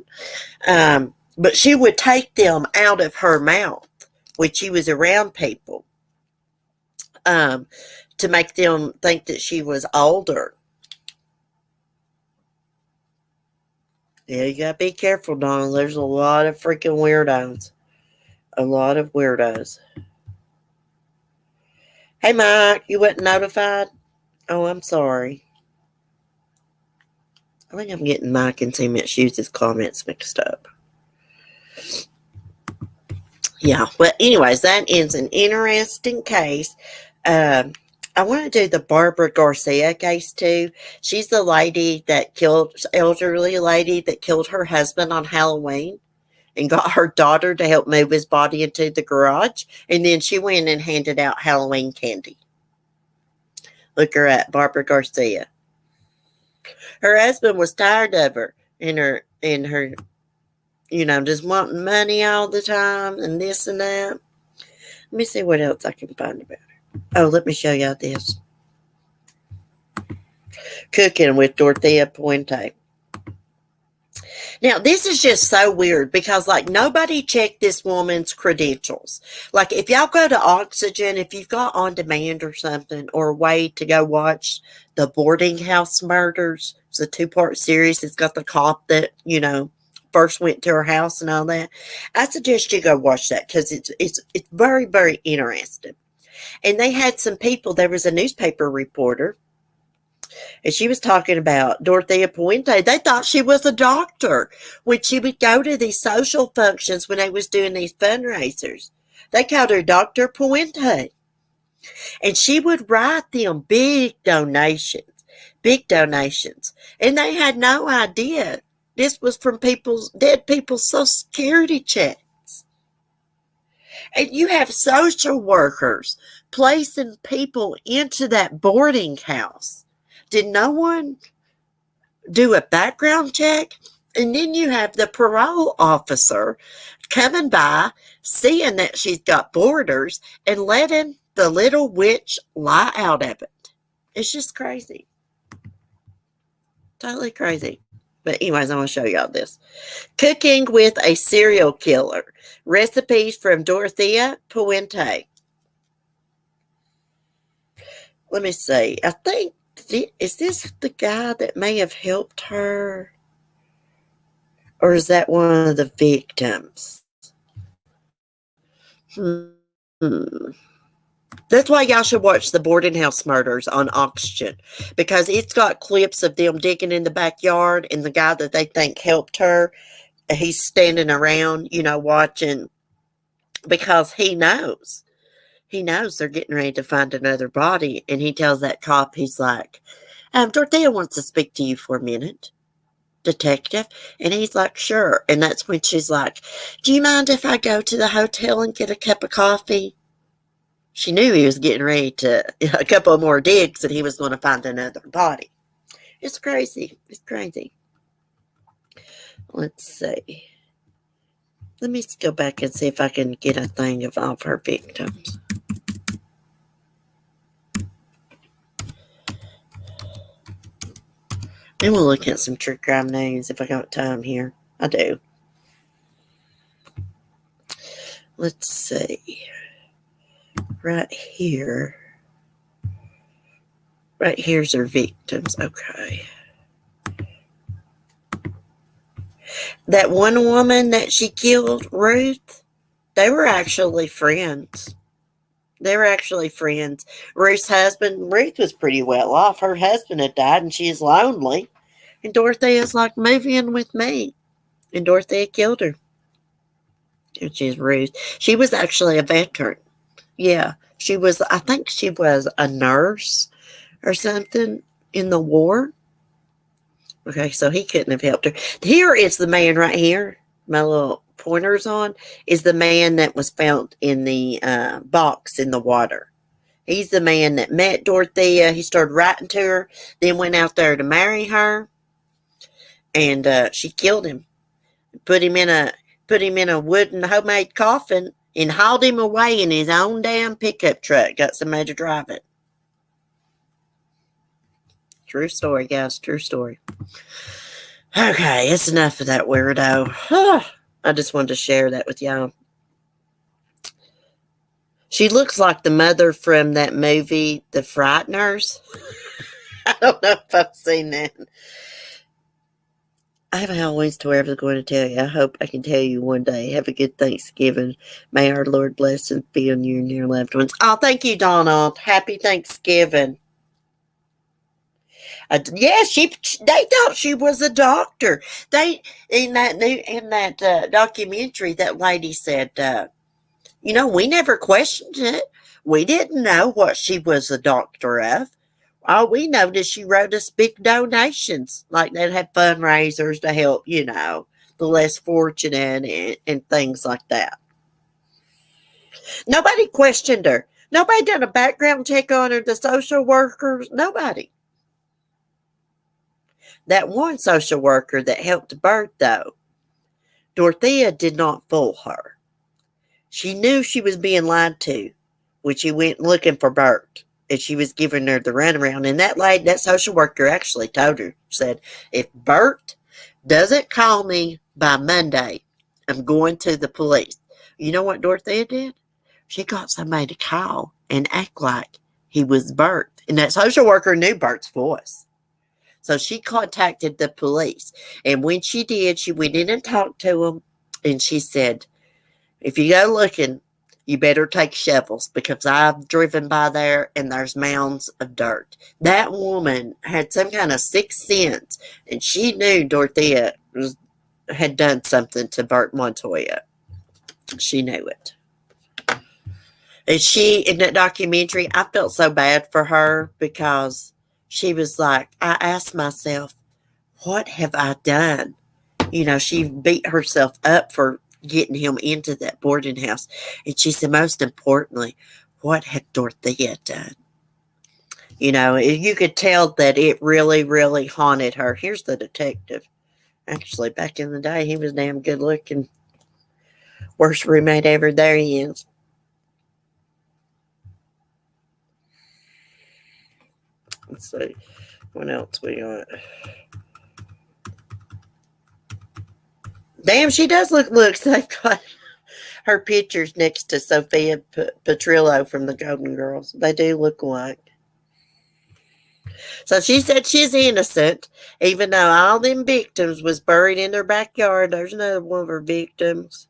But she would take them out of her mouth when she was around people, to make them think that she was older. Yeah, you gotta be careful, Donna. There's a lot of freaking weirdos. A lot of weirdos. Hey, Mike, you wasn't notified? Oh, I'm sorry. I think I'm getting Mike and Team Shoes' comments mixed up. Yeah, well, anyways, that is an interesting case. I want to do the Barbara Garcia case too. She's the lady that killed, elderly lady that killed her husband on Halloween and got her daughter to help move his body into the garage. And then she went and handed out Halloween candy. Look her up, Barbara Garcia. Her husband was tired of her and her, just wanting money all the time and this and that. Let me see what else I can find about her. Oh, let me show y'all this. Cooking with Dorothea Puente. Now, this is just so weird because, like, nobody checked this woman's credentials. Like, if y'all go to Oxygen, if you've got On Demand or something, or a way to go watch the Boarding House Murders, it's a 2-part series. It's got the cop that, first went to her house and all that. I suggest you go watch that because it's very, very interesting. And they had some people, there was a newspaper reporter, and she was talking about Dorothea Puente. They thought she was a doctor when she would go to these social functions when they was doing these fundraisers. They called her Dr. Puente. And she would write them big donations. And they had no idea this was from dead people's Social Security check. And you have social workers placing people into that boarding house. Did no one do a background check? And then you have the parole officer coming by, seeing that she's got boarders, and letting the little witch lie out of it. It's just crazy. Totally crazy. But anyways, I want to show y'all this. Cooking with a serial killer. Recipes from Dorothea Puente. Let me see. I think, is this the guy that may have helped her? Or is that one of the victims? That's why y'all should watch the Boarding House Murders on Oxygen, because it's got clips of them digging in the backyard, and the guy that they think helped her, he's standing around, watching, because he knows they're getting ready to find another body. And he tells that cop, he's like, Dorothea wants to speak to you for a minute, detective. And he's like, sure. And that's when she's like, do you mind if I go to the hotel and get a cup of coffee? She knew he was getting ready to, a couple more digs, and he was going to find another body. It's crazy. It's crazy. Let's see. Let me go back and see if I can get a thing of all of her victims. And we'll look at some true crime news if I got time here. I do. Let's see. Right here. Right here's her victims. Okay. That one woman that she killed, Ruth, they were actually friends. They were actually friends. Ruth's husband, Ruth was pretty well off. Her husband had died and she's lonely. And Dorothea's like, move in with me. And Dorothea killed her. And she's Ruth. She was actually a veteran. Yeah. She was, I think she was a nurse or something in the war. Okay, so he couldn't have helped her. Here is the man right here. My little pointers on is the man that was found in the box in the water. He's the man that met Dorothea. He started writing to her, then went out there to marry her, and she killed him. Put him in a wooden homemade coffin and hauled him away in his own damn pickup truck. Got somebody to drive it. True story, guys. True story. Okay, it's enough of that weirdo. I just wanted to share that with y'all. She looks like the mother from that movie, The Frighteners. I don't know if I've seen that. I have a Halloween story I was going to tell you. I hope I can tell you one day. Have a good Thanksgiving. May our Lord bless and be on you and your loved ones. Oh, thank you, Donald. Happy Thanksgiving. Yeah, they thought she was a doctor. They in that documentary, that lady said, we never questioned it. We didn't know what she was a doctor of. All we know is she wrote us big donations, like they'd have fundraisers to help, the less fortunate and things like that. Nobody questioned her. Nobody done a background check on her. The social workers, nobody. That one social worker that helped Bert, though, Dorothea did not fool her. She knew she was being lied to when she went looking for Bert, and she was giving her the runaround. And that social worker actually told her, said, if Bert doesn't call me by Monday, I'm going to the police. You know what Dorothea did? She got somebody to call and act like he was Bert. And that social worker knew Bert's voice. So she contacted the police. And when she did, she went in and talked to them. And she said, if you go looking, you better take shovels, because I've driven by there and there's mounds of dirt. That woman had some kind of sixth sense, and she knew Dorothea had done something to Bert Montoya. She knew it. And in that documentary, I felt so bad for her, because she was like, I asked myself, what have I done? She beat herself up for getting him into that boarding house. And she said, most importantly, what had Dorothea done? You could tell that it really, really haunted her. Here's the detective. Actually, back in the day, he was damn good looking. Worst roommate ever. There he is. Let's see. What else we got? Damn, she does look. Look, they've got her pictures next to Sophia Petrillo from the Golden Girls. They do look alike. So she said she's innocent, even though all them victims was buried in their backyard. There's another one of her victims.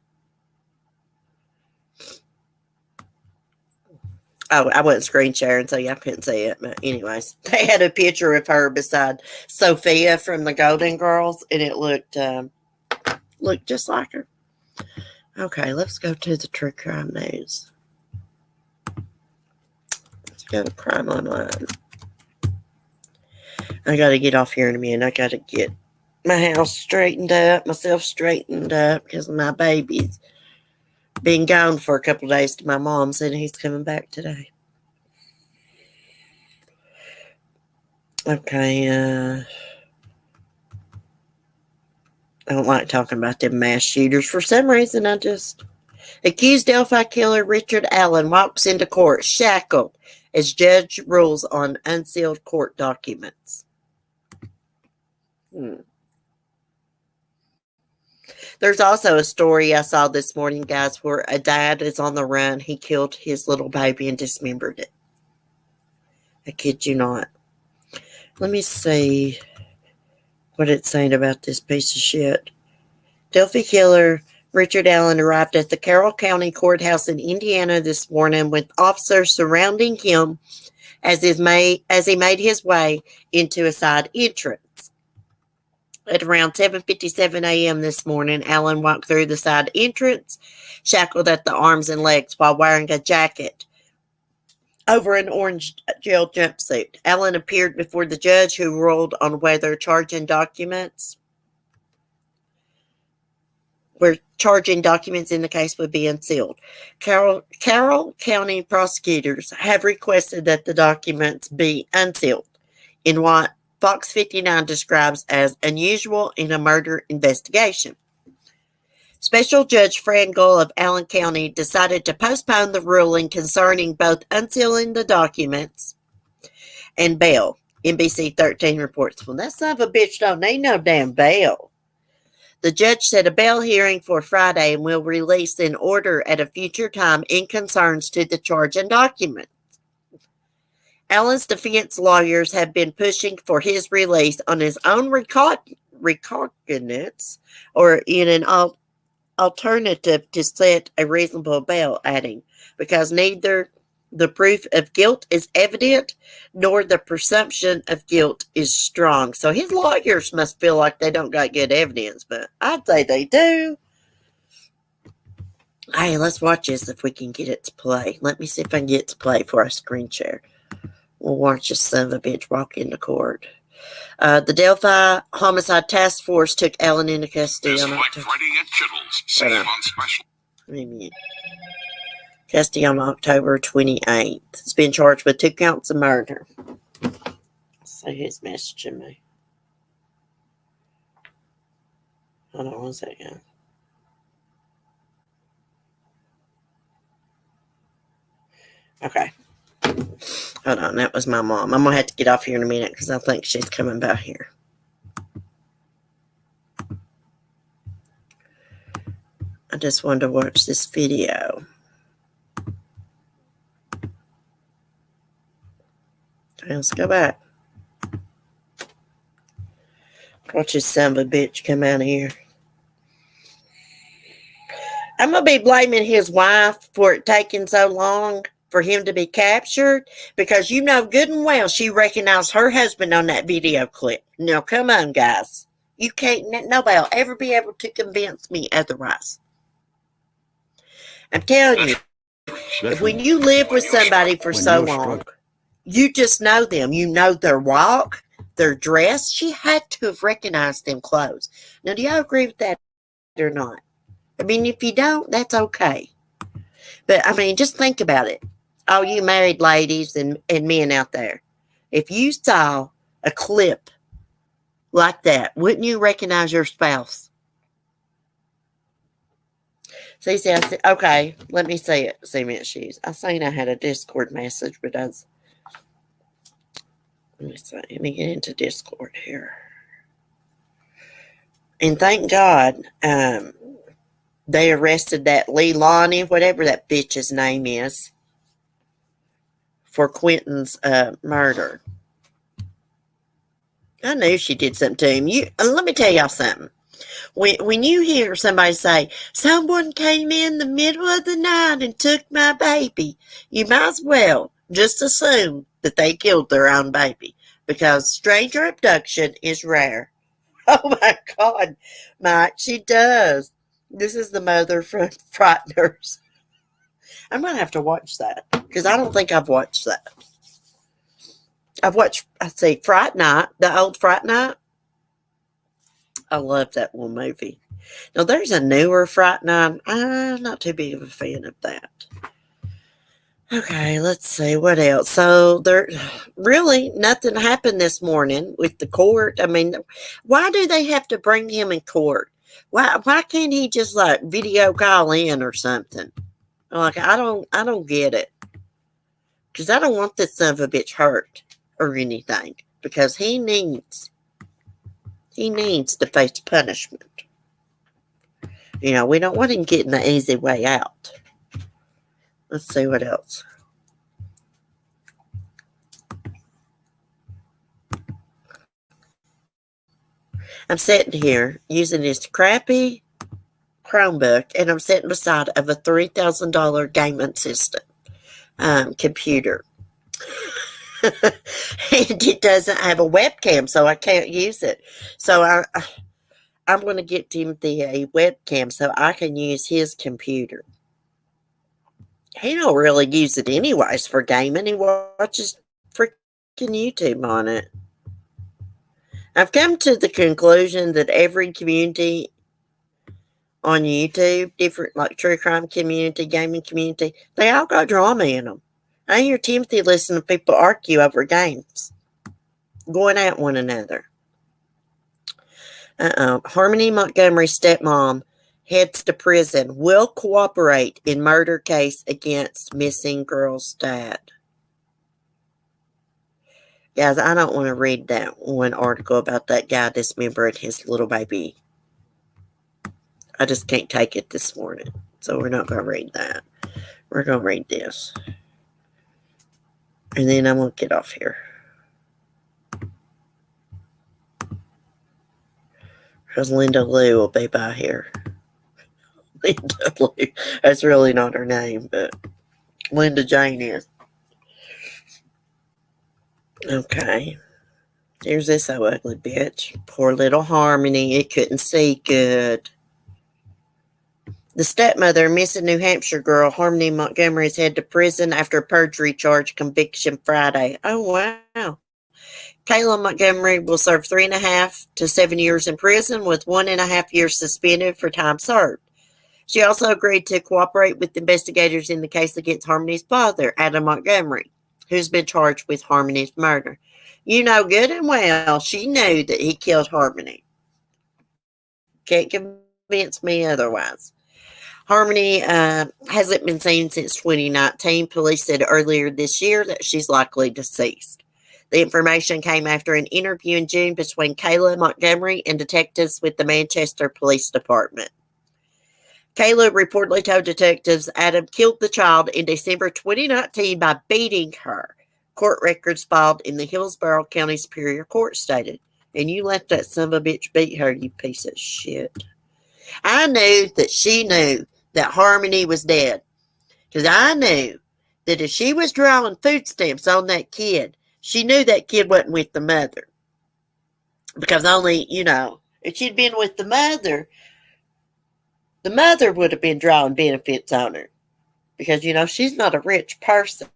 Oh, I wasn't screen sharing, so y'all couldn't see it. But anyways, they had a picture of her beside Sophia from the Golden Girls, and it looked just like her. Okay, let's go to the true crime news. Let's go to Crime Online. I got to get off here in a minute. I got to get my house straightened up, myself straightened up, because my baby's been gone for a couple of days to my mom's, and he's coming back today. Okay, I don't like talking about them mass shooters. For some reason, accused Delphi killer Richard Allen walks into court shackled as judge rules on unsealed court documents. There's also a story I saw this morning, guys, where a dad is on the run. He killed his little baby and dismembered it. I kid you not. Let me see what it's saying about this piece of shit. Delphi killer Richard Allen arrived at the Carroll County Courthouse in Indiana this morning with officers surrounding him as he made his way into a side entrance. At around 7:57 a.m. this morning, Allen walked through the side entrance, shackled at the arms and legs while wearing a jacket over an orange gel jumpsuit. Allen appeared before the judge, who ruled on whether charging documents in the case would be unsealed. Carroll County prosecutors have requested that the documents be unsealed in what Fox 59 describes as unusual in a murder investigation. Special Judge Fran Gull of Allen County decided to postpone the ruling concerning both unsealing the documents and bail. NBC 13 reports. Well, that son of a bitch don't need no damn bail. The judge set a bail hearing for Friday and will release an order at a future time in concerns to the charge and documents. Allen's defense lawyers have been pushing for his release on his own recognizance or in an alternative to set a reasonable bail, adding, because neither the proof of guilt is evident nor the presumption of guilt is strong. So his lawyers must feel like they don't got good evidence, but I'd say they do. Hey, let's watch this if we can get it to play. Let me see if I can get it to play for our screen share. We'll watch this son of a bitch walk into court. The Delphi Homicide Task Force took Allen into custody on October. Custody on October 28th. He's been charged with 2 counts of murder. Let's see who's messaging me. Hold on 1 second. Okay. Hold on, that was my mom. I'm going to have to get off here in a minute because I think she's coming back here. I just wanted to watch this video. Okay, let's go back. Watch this son of a bitch come out of here. I'm going to be blaming his wife for it taking so long for him to be captured, because you know good and well she recognized her husband on that video clip. Now, come on, guys. You can't, nobody will ever be able to convince me otherwise. I'm telling you, if when you live with somebody for so long, you just know them. You know their walk, their dress. She had to have recognized them clothes. Now, do y'all agree with that or not? I mean, if you don't, that's okay. But, I mean, just think about it. All you married ladies and men out there, if you saw a clip like that, wouldn't you recognize your spouse? See, I said, okay, let me see it. See me shoes. I seen I had a Discord message, but let me see. Let me get into Discord here. And thank God, they arrested that Leilani, whatever that bitch's name is, for Quentin's murder. I knew she did something to him. Let me tell y'all something. When you hear somebody say, someone came in the middle of the night and took my baby, you might as well just assume that they killed their own baby, because stranger abduction is rare. Oh my God, Mike, she does. This is the mother from Frighteners. I'm going to have to watch that, because I don't think I've watched that. I've watched, Fright Night, the old Fright Night. I love that one movie. Now, there's a newer Fright Night. I'm not too big of a fan of that. Okay, let's see. What else? So, there really nothing happened this morning with the court. I mean, why do they have to bring him in court? Why can't he just, video call in or something? Like, I don't get it. Because I don't want this son of a bitch hurt or anything. Because he needs to face punishment. We don't want him getting the easy way out. Let's see what else. I'm sitting here using this crappy Chromebook, and I'm sitting beside of a $3,000 gaming system computer. And it doesn't have a webcam, so I can't use it. So I'm going to get him the webcam so I can use his computer. He don't really use it anyways for gaming. He watches freaking YouTube on it. I've come to the conclusion that every community on YouTube, different like true crime community, gaming community, they all got drama in them. I hear Timothy listen to people argue over games, going at one another. Harmony Montgomery's stepmom heads to prison, will cooperate in murder case against missing girl's dad. Guys, I don't want to read that one article about that guy dismembering his little baby. I just can't take it this morning. So we're not going to read that. We're going to read this. And then I'm going to get off here. Because Linda Lou will be by here. Linda Lou. That's really not her name, but Linda Jane is. Okay. Here's this ugly bitch. Poor little Harmony. It couldn't see good. The stepmother, missing New Hampshire girl, Harmony Montgomery, is headed to prison after a perjury charge conviction Friday. Oh, wow. Kayla Montgomery will serve 3.5 to 7 years in prison with 1.5 years suspended for time served. She also agreed to cooperate with investigators in the case against Harmony's father, Adam Montgomery, who's been charged with Harmony's murder. You know good and well she knew that he killed Harmony. Can't convince me otherwise. Harmony hasn't been seen since 2019. Police said earlier this year that she's likely deceased. The information came after an interview in June between Kayla Montgomery and detectives with the Manchester Police Department. Kayla reportedly told detectives Adam killed the child in December 2019 by beating her. Court records filed in the Hillsborough County Superior Court stated. And you let that son of a bitch beat her, you piece of shit. I knew that she knew that Harmony was dead. Because I knew that if she was drawing food stamps on that kid, she knew that kid wasn't with the mother. Because only, if she'd been with the mother would have been drawing benefits on her. Because, she's not a rich person.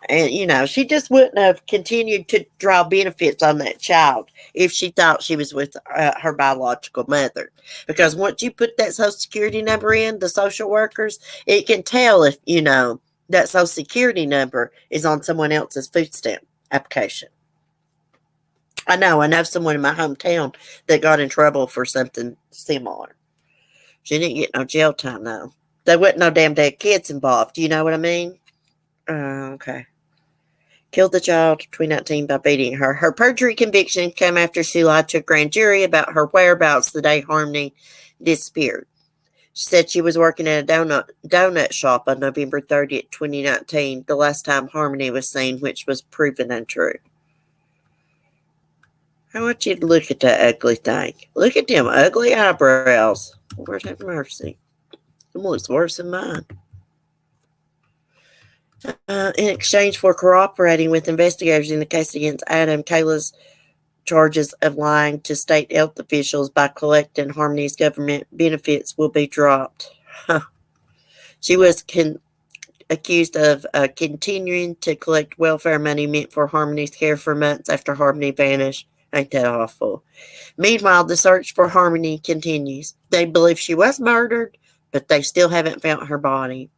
And, she just wouldn't have continued to draw benefits on that child if she thought she was with her biological mother. Because once you put that Social Security number in, the social workers, it can tell if, that Social Security number is on someone else's food stamp application. I know someone in my hometown that got in trouble for something similar. She didn't get no jail time, though. There wasn't no damn dead kids involved. Do you know what I mean? Okay. Killed the child 2019 by beating her. Her perjury conviction came after she lied to a grand jury about her whereabouts the day Harmony disappeared. She said she was working at a donut shop on November 30th, 2019, the last time Harmony was seen, which was proven untrue. I want you to look at that ugly thing. Look at them ugly eyebrows. Lord have mercy. It looks worse than mine. In exchange for cooperating with investigators in the case against Adam, Kayla's charges of lying to state health officials by collecting Harmony's government benefits will be dropped. She was accused of continuing to collect welfare money meant for Harmony's care for months after Harmony vanished. Ain't that awful? Meanwhile, the search for Harmony continues. They believe she was murdered, but they still haven't found her body.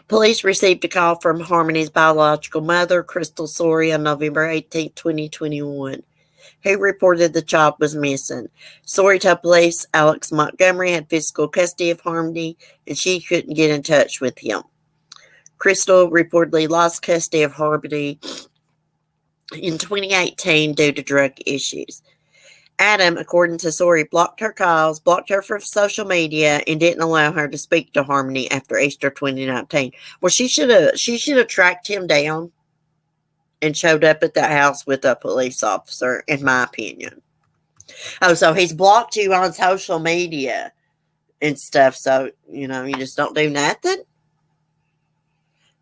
Police received a call from Harmony's biological mother, Crystal Sorey, on November 18, 2021, who reported the child was missing. Sorey told police Alex Montgomery had physical custody of Harmony, and she couldn't get in touch with him. Crystal reportedly lost custody of Harmony in 2018 due to drug issues. Adam, according to Sori, blocked her calls, blocked her from social media, and didn't allow her to speak to Harmony after Easter 2019. Well, she should have tracked him down and showed up at the house with a police officer, in my opinion. Oh, so he's blocked you on social media and stuff, so, you just don't do nothing?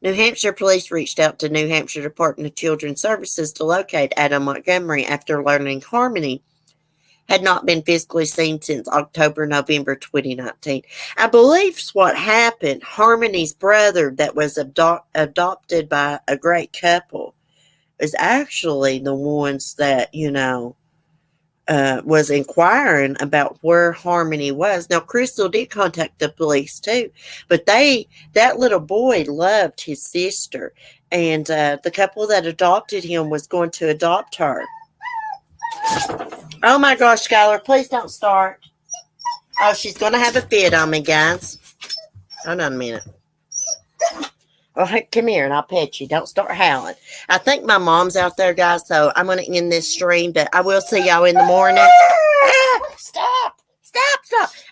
New Hampshire police reached out to New Hampshire Department of Children's Services to locate Adam Montgomery after learning Harmony had not been physically seen since October, November 2019. I believe what happened, Harmony's brother that was adopted by a great couple is actually the ones that, was inquiring about where Harmony was. Now, Crystal did contact the police too, but that little boy loved his sister, and the couple that adopted him was going to adopt her. Oh my gosh, Skylar, please don't start. Oh, she's going to have a fit on me, guys. Hold on a minute. Oh, come here and I'll pet you. Don't start howling. I think my mom's out there, guys, so I'm going to end this stream, but I will see y'all in the morning. Stop.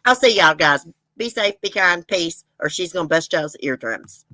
I'll see y'all, guys. Be safe, be kind, peace, or she's going to bust y'all's eardrums.